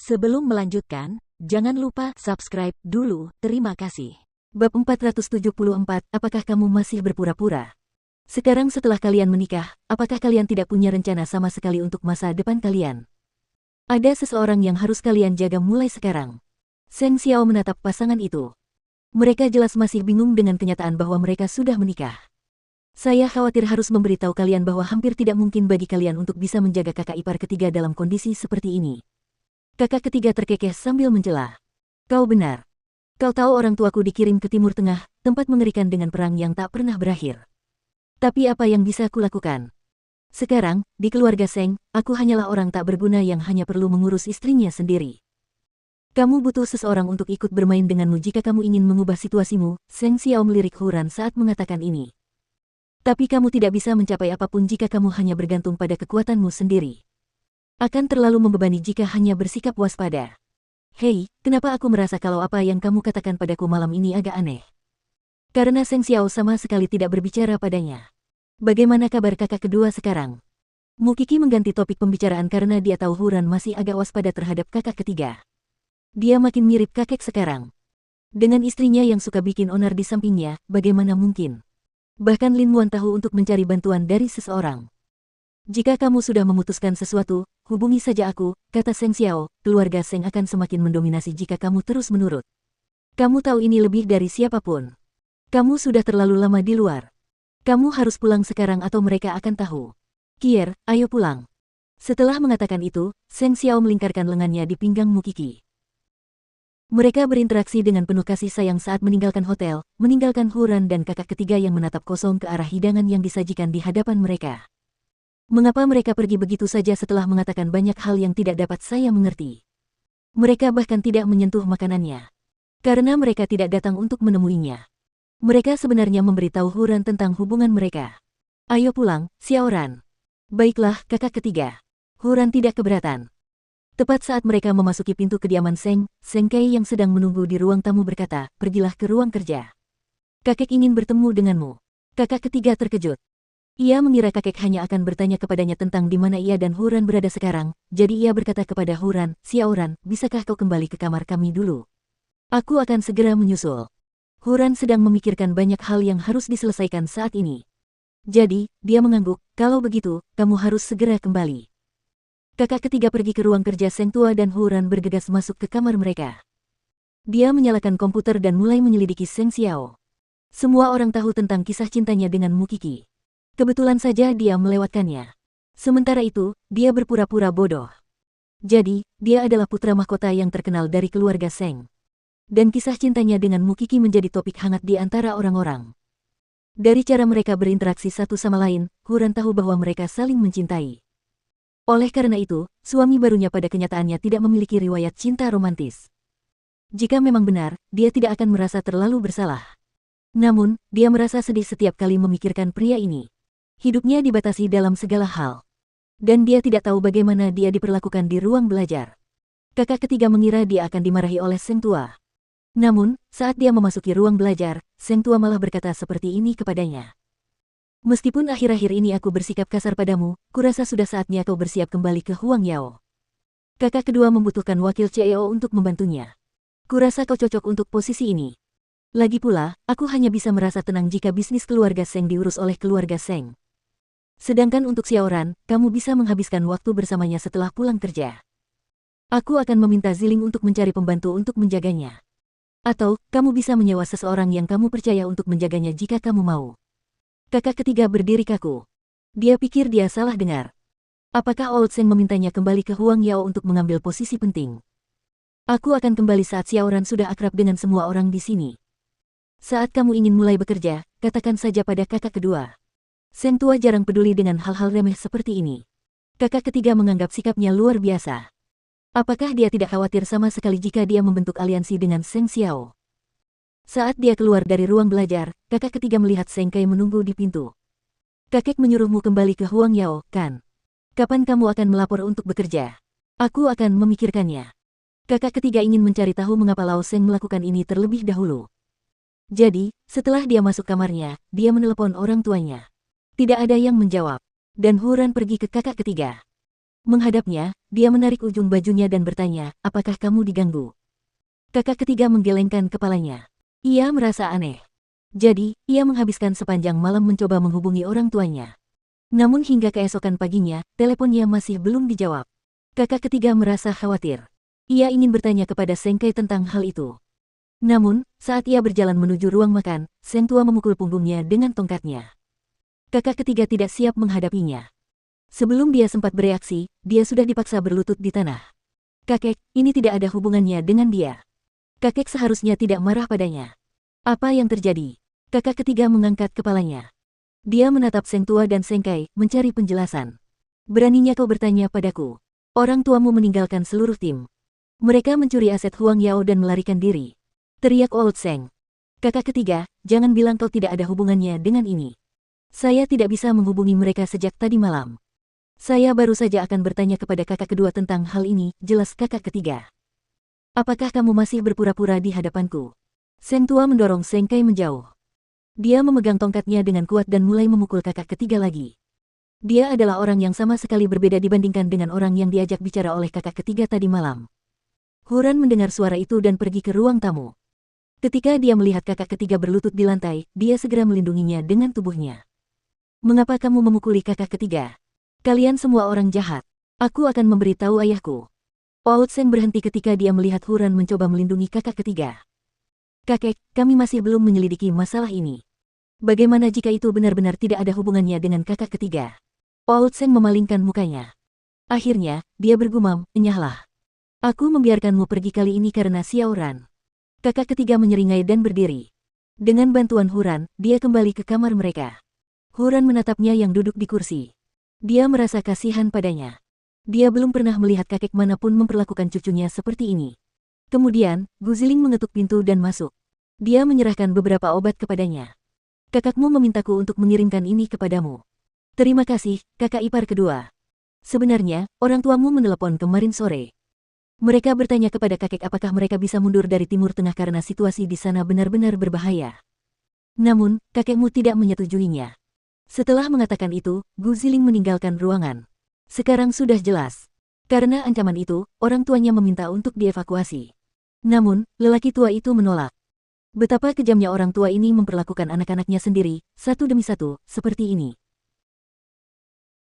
Sebelum melanjutkan, jangan lupa subscribe dulu, terima kasih. Bab 474, apakah kamu masih berpura-pura? Sekarang setelah kalian menikah, apakah kalian tidak punya rencana sama sekali untuk masa depan kalian? Ada seseorang yang harus kalian jaga mulai sekarang. Seng Xiao menatap pasangan itu. Mereka jelas masih bingung dengan kenyataan bahwa mereka sudah menikah. Saya khawatir harus memberitahu kalian bahwa hampir tidak mungkin bagi kalian untuk bisa menjaga kakak ipar ketiga dalam kondisi seperti ini. Kakak ketiga terkekeh sambil mencela. Kau benar. Kau tahu orang tuaku dikirim ke Timur Tengah, tempat mengerikan dengan perang yang tak pernah berakhir. Tapi apa yang bisa kulakukan? Sekarang, di keluarga Seng, aku hanyalah orang tak berguna yang hanya perlu mengurus istrinya sendiri. Kamu butuh seseorang untuk ikut bermain denganmu jika kamu ingin mengubah situasimu, Seng Xiao melirik Huran saat mengatakan ini. Tapi kamu tidak bisa mencapai apapun jika kamu hanya bergantung pada kekuatanmu sendiri. Akan terlalu membebani jika hanya bersikap waspada. Hei, kenapa aku merasa kalau apa yang kamu katakan padaku malam ini agak aneh? Karena Seng Xiao sama sekali tidak berbicara padanya. Bagaimana kabar kakak kedua sekarang? Mukiki mengganti topik pembicaraan karena dia tahu Huran masih agak waspada terhadap kakak ketiga. Dia makin mirip kakek sekarang. Dengan istrinya yang suka bikin onar di sampingnya, bagaimana mungkin? Bahkan Lin Muan tahu untuk mencari bantuan dari seseorang. Jika kamu sudah memutuskan sesuatu, hubungi saja aku, kata Seng Xiao, keluarga Seng akan semakin mendominasi jika kamu terus menurut. Kamu tahu ini lebih dari siapapun. Kamu sudah terlalu lama di luar. Kamu harus pulang sekarang atau mereka akan tahu. Kier, ayo pulang. Setelah mengatakan itu, Seng Xiao melingkarkan lengannya di pinggang Mukiki. Mereka berinteraksi dengan penuh kasih sayang saat meninggalkan hotel, meninggalkan Huran dan kakak ketiga yang menatap kosong ke arah hidangan yang disajikan di hadapan mereka. Mengapa mereka pergi begitu saja setelah mengatakan banyak hal yang tidak dapat saya mengerti? Mereka bahkan tidak menyentuh makanannya. Karena mereka tidak datang untuk menemuinya. Mereka sebenarnya memberitahu Huran tentang hubungan mereka. Ayo pulang, Xiaoran. Baiklah, kakak ketiga. Huran tidak keberatan. Tepat saat mereka memasuki pintu kediaman Seng Kei yang sedang menunggu di ruang tamu berkata, pergilah ke ruang kerja. Kakek ingin bertemu denganmu. Kakak ketiga terkejut. Ia mengira kakek hanya akan bertanya kepadanya tentang di mana ia dan Huran berada sekarang, jadi ia berkata kepada Huran, Xiaoran, bisakah kau kembali ke kamar kami dulu? Aku akan segera menyusul. Huran sedang memikirkan banyak hal yang harus diselesaikan saat ini. Jadi, dia mengangguk, kalau begitu, kamu harus segera kembali. Kakak ketiga pergi ke ruang kerja Seng Tua dan Huran bergegas masuk ke kamar mereka. Dia menyalakan komputer dan mulai menyelidiki Seng Xiao. Semua orang tahu tentang kisah cintanya dengan Mukiki. Kebetulan saja dia melewatkannya. Sementara itu, dia berpura-pura bodoh. Jadi, dia adalah putra mahkota yang terkenal dari keluarga Seng. Dan kisah cintanya dengan Mukiki menjadi topik hangat di antara orang-orang. Dari cara mereka berinteraksi satu sama lain, Huran tahu bahwa mereka saling mencintai. Oleh karena itu, suami barunya pada kenyataannya tidak memiliki riwayat cinta romantis. Jika memang benar, dia tidak akan merasa terlalu bersalah. Namun, dia merasa sedih setiap kali memikirkan pria ini. Hidupnya dibatasi dalam segala hal. Dan dia tidak tahu bagaimana dia diperlakukan di ruang belajar. Kakak ketiga mengira dia akan dimarahi oleh Seng Tua. Namun, saat dia memasuki ruang belajar, Seng Tua malah berkata seperti ini kepadanya. Meskipun akhir-akhir ini aku bersikap kasar padamu, kurasa sudah saatnya kau bersiap kembali ke Huang Yao. Kakak kedua membutuhkan wakil CEO untuk membantunya. Kurasa kau cocok untuk posisi ini. Lagi pula, aku hanya bisa merasa tenang jika bisnis keluarga Seng diurus oleh keluarga Seng. Sedangkan untuk Xiaoran, kamu bisa menghabiskan waktu bersamanya setelah pulang kerja. Aku akan meminta Ziling untuk mencari pembantu untuk menjaganya. Atau, kamu bisa menyewa seseorang yang kamu percaya untuk menjaganya jika kamu mau. Kakak ketiga berdiri kaku. Dia pikir dia salah dengar. Apakah Old Seng memintanya kembali ke Huang Yao untuk mengambil posisi penting? Aku akan kembali saat Xiaoran sudah akrab dengan semua orang di sini. Saat kamu ingin mulai bekerja, katakan saja pada kakak kedua. Seng Tua jarang peduli dengan hal-hal remeh seperti ini. Kakak ketiga menganggap sikapnya luar biasa. Apakah dia tidak khawatir sama sekali jika dia membentuk aliansi dengan Seng Xiao? Saat dia keluar dari ruang belajar, kakak ketiga melihat Seng Kei menunggu di pintu. Kakek menyuruhmu kembali ke Huang Yao, kan? Kapan kamu akan melapor untuk bekerja? Aku akan memikirkannya. Kakak ketiga ingin mencari tahu mengapa Lao Seng melakukan ini terlebih dahulu. Jadi, setelah dia masuk kamarnya, dia menelepon orang tuanya. Tidak ada yang menjawab. Dan Huran pergi ke kakak ketiga. Menghadapnya, dia menarik ujung bajunya dan bertanya, apakah kamu diganggu? Kakak ketiga menggelengkan kepalanya. Ia merasa aneh. Jadi, ia menghabiskan sepanjang malam mencoba menghubungi orang tuanya. Namun hingga keesokan paginya, teleponnya masih belum dijawab. Kakak ketiga merasa khawatir. Ia ingin bertanya kepada Seng Kai tentang hal itu. Namun, saat ia berjalan menuju ruang makan, Seng Tua memukul punggungnya dengan tongkatnya. Kakak ketiga tidak siap menghadapinya. Sebelum dia sempat bereaksi, dia sudah dipaksa berlutut di tanah. Kakek, ini tidak ada hubungannya dengan dia. Kakek seharusnya tidak marah padanya. Apa yang terjadi? Kakak ketiga mengangkat kepalanya. Dia menatap Seng Tua dan Seng Kai, mencari penjelasan. Beraninya kau bertanya padaku. Orang tuamu meninggalkan seluruh tim. Mereka mencuri aset Huang Yao dan melarikan diri. Teriak Old Seng. Kakak ketiga, jangan bilang kau tidak ada hubungannya dengan ini. Saya tidak bisa menghubungi mereka sejak tadi malam. Saya baru saja akan bertanya kepada kakak kedua tentang hal ini, jelas kakak ketiga. Apakah kamu masih berpura-pura di hadapanku? Seng Tua mendorong Seng Kai menjauh. Dia memegang tongkatnya dengan kuat dan mulai memukul kakak ketiga lagi. Dia adalah orang yang sama sekali berbeda dibandingkan dengan orang yang diajak bicara oleh kakak ketiga tadi malam. Huran mendengar suara itu dan pergi ke ruang tamu. Ketika dia melihat kakak ketiga berlutut di lantai, dia segera melindunginya dengan tubuhnya. Mengapa kamu memukuli kakak ketiga? Kalian semua orang jahat. Aku akan memberitahu ayahku. Oud Seng berhenti ketika dia melihat Huran mencoba melindungi kakak ketiga. Kakek, kami masih belum menyelidiki masalah ini. Bagaimana jika itu benar-benar tidak ada hubungannya dengan kakak ketiga? Oud Seng memalingkan mukanya. Akhirnya, dia bergumam, enyahlah. Aku membiarkanmu pergi kali ini karena Xiao Ran. Kakak ketiga menyeringai dan berdiri. Dengan bantuan Huran, dia kembali ke kamar mereka. Huran menatapnya yang duduk di kursi. Dia merasa kasihan padanya. Dia belum pernah melihat kakek manapun memperlakukan cucunya seperti ini. Kemudian, Guziling mengetuk pintu dan masuk. Dia menyerahkan beberapa obat kepadanya. Kakakmu memintaku untuk mengirimkan ini kepadamu. Terima kasih, kakak ipar kedua. Sebenarnya, orang tuamu menelepon kemarin sore. Mereka bertanya kepada kakek apakah mereka bisa mundur dari Timur Tengah karena situasi di sana benar-benar berbahaya. Namun, kakekmu tidak menyetujuinya. Setelah mengatakan itu, Guziling meninggalkan ruangan. Sekarang sudah jelas. Karena ancaman itu, orang tuanya meminta untuk dievakuasi. Namun, lelaki tua itu menolak. Betapa kejamnya orang tua ini memperlakukan anak-anaknya sendiri, satu demi satu, seperti ini.